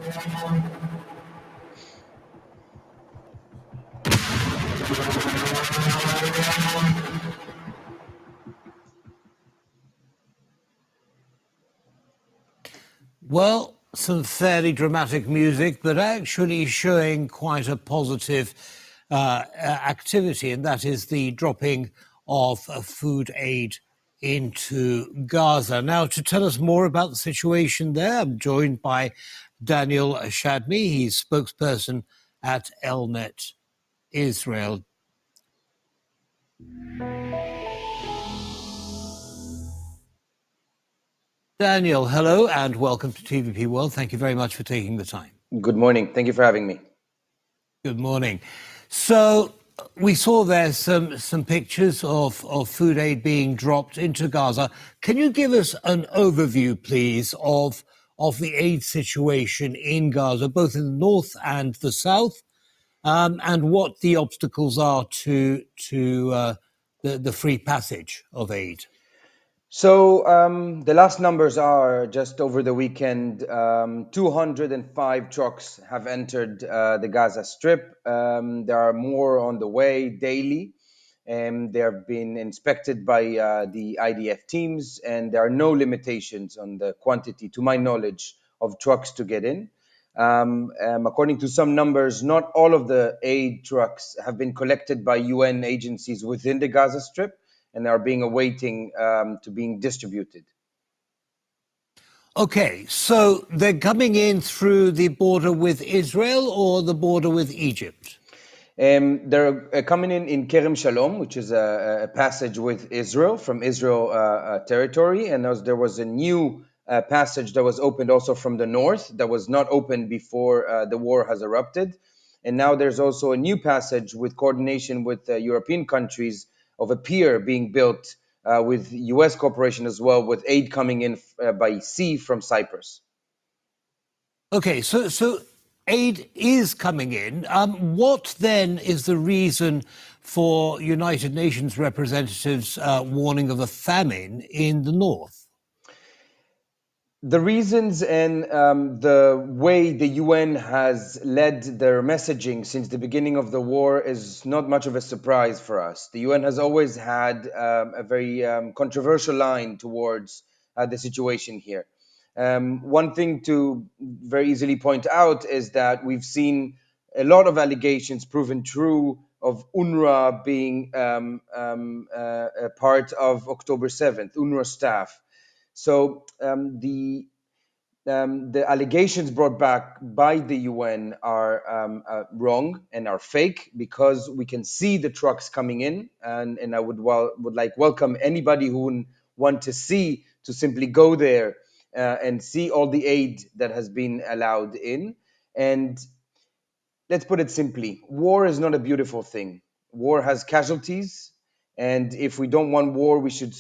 Well, some fairly dramatic music, but actually showing quite a positive activity, and that is the dropping of food aid into Gaza. Now, to tell us more about the situation there, I'm joined by Daniel Shadmy. He's spokesperson at ELNET Israel. Daniel, hello and welcome to TVP World. Thank you very much for taking the time. Good morning. Thank you for having me. Good morning. So we saw there some pictures of food aid being dropped into Gaza. Can you give us an overview, please, of the aid situation in Gaza, both in the north and the south, and what the obstacles are to the free passage of aid? So the last numbers are just over the weekend, 205 trucks have entered the Gaza Strip. There are more on the way daily. They have been inspected by the IDF teams, and there are no limitations on the quantity, to my knowledge, of trucks to get in. According to some numbers, not all of the aid trucks have been collected by UN agencies within the Gaza Strip, and are being awaiting to being distributed. Okay, so they're coming in through the border with Israel or the border with Egypt? They're coming in Kerem Shalom, which is a passage with Israel, from Israel territory, and there was a new passage that was opened also from the north that was not opened before the war has erupted. And now there's also a new passage with coordination with European countries of a pier being built with US cooperation as well, with aid coming in by sea from Cyprus. Okay, so aid is coming in. What then is the reason for United Nations representatives warning of a famine in the north? The reasons and the way the UN has led their messaging since the beginning of the war is not much of a surprise for us. The UN has always had a very controversial line towards the situation here. One thing to very easily point out is that we've seen a lot of allegations proven true of UNRWA being a part of October 7th, UNRWA staff. So the allegations brought back by the UN are wrong and are fake, because we can see the trucks coming in, and I would welcome anybody who would want to see to simply go there and see all the aid that has been allowed in. And let's put it simply, war is not a beautiful thing. War has casualties. And if we don't want war, we should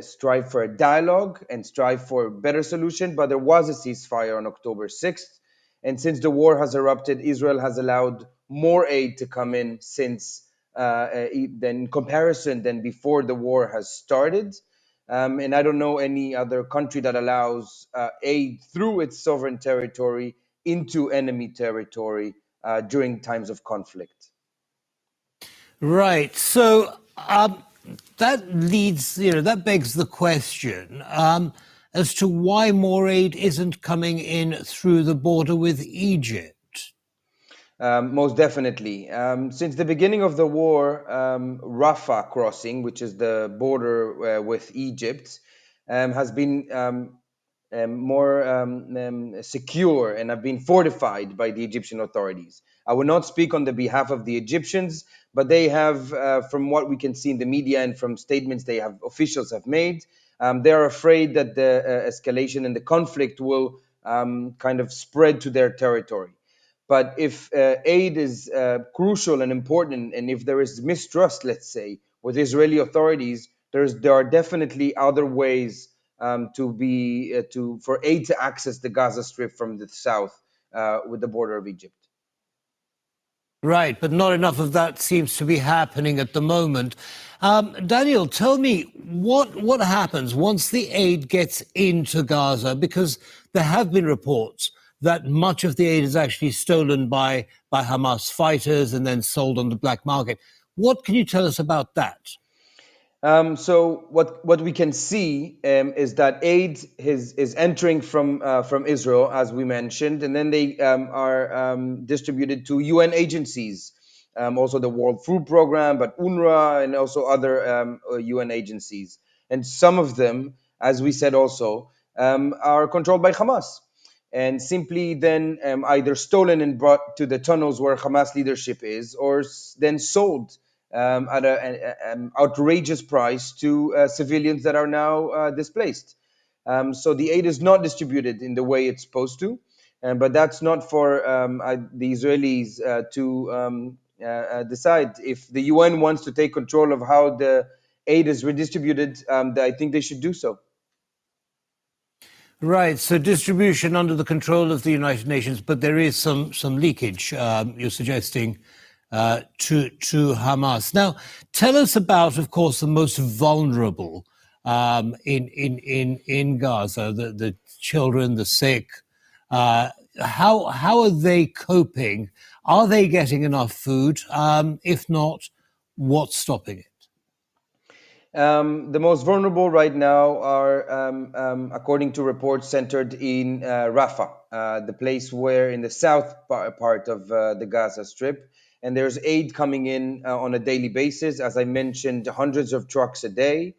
strive for a dialogue and strive for a better solution. But there was a ceasefire on October 6th. And since the war has erupted, Israel has allowed more aid to come in since in comparison than before the war has started. And I don't know any other country that allows aid through its sovereign territory into enemy territory during times of conflict. Right. So that begs the question as to why more aid isn't coming in through the border with Egypt. Most definitely. Since the beginning of the war, Rafah crossing, which is the border with Egypt, has been more secure and have been fortified by the Egyptian authorities. I will not speak on the behalf of the Egyptians, but they have, from what we can see in the media and from statements officials have made, they are afraid that the escalation and the conflict will kind of spread to their territory. But if aid is crucial and important, and if there is mistrust, let's say, with Israeli authorities, there are definitely other ways for aid to access the Gaza Strip from the south with the border of Egypt. Right, but not enough of that seems to be happening at the moment. Daniel, tell me what happens once the aid gets into Gaza, because there have been reports that much of the aid is actually stolen by Hamas fighters and then sold on the black market. What can you tell us about that? So what we can see is that aid is entering from Israel, as we mentioned, and then they are distributed to UN agencies, also the World Food Program, but UNRWA, and also other UN agencies. And some of them, as we said also, are controlled by Hamas, and simply then either stolen and brought to the tunnels where Hamas leadership is, or then sold at an outrageous price to civilians that are now displaced. So the aid is not distributed in the way it's supposed to, but that's not for the Israelis to decide. If the UN wants to take control of how the aid is redistributed, I think they should do so. Right. So distribution under the control of the United Nations, but there is some leakage. You're suggesting to Hamas. Now, tell us about, of course, the most vulnerable in Gaza, the children, the sick. How are they coping? Are they getting enough food? If not, what's stopping it? The most vulnerable right now are, according to reports, centered in Rafah, the place where in the south part of the Gaza Strip. And there's aid coming in on a daily basis. As I mentioned, hundreds of trucks a day.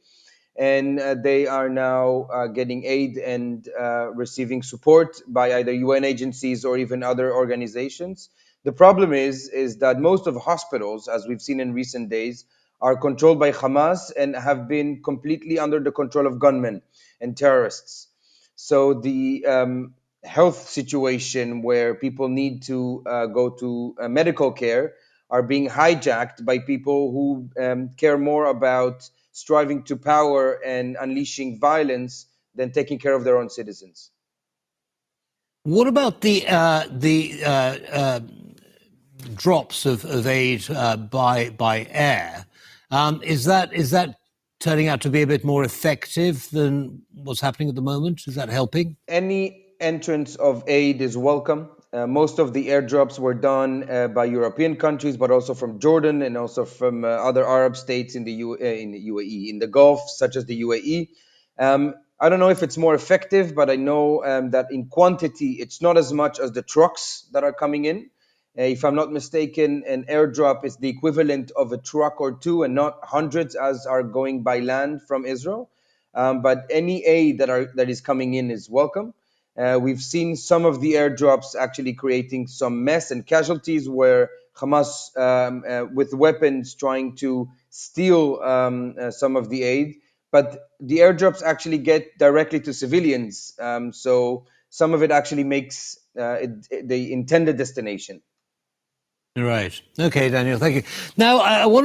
And they are now getting aid and receiving support by either UN agencies or even other organizations. The problem is that most of the hospitals, as we've seen in recent days, are controlled by Hamas and have been completely under the control of gunmen and terrorists. So the health situation where people need to go to medical care are being hijacked by people who care more about striving to power and unleashing violence than taking care of their own citizens. What about the drops of aid by air? Is that turning out to be a bit more effective than what's happening at the moment? Is that helping? Any entrance of aid is welcome. Most of the airdrops were done by European countries, but also from Jordan and also from other Arab states in the UAE, in the Gulf, such as the UAE. I don't know if it's more effective, but I know that in quantity, it's not as much as the trucks that are coming in. If I'm not mistaken, an airdrop is the equivalent of a truck or two, and not hundreds as are going by land from Israel. But any aid that is coming in is welcome. We've seen some of the airdrops actually creating some mess and casualties, where Hamas, with weapons, trying to steal some of the aid. But the airdrops actually get directly to civilians, so some of it actually makes the intended destination. Right. Okay, Daniel. Thank you. Now, I want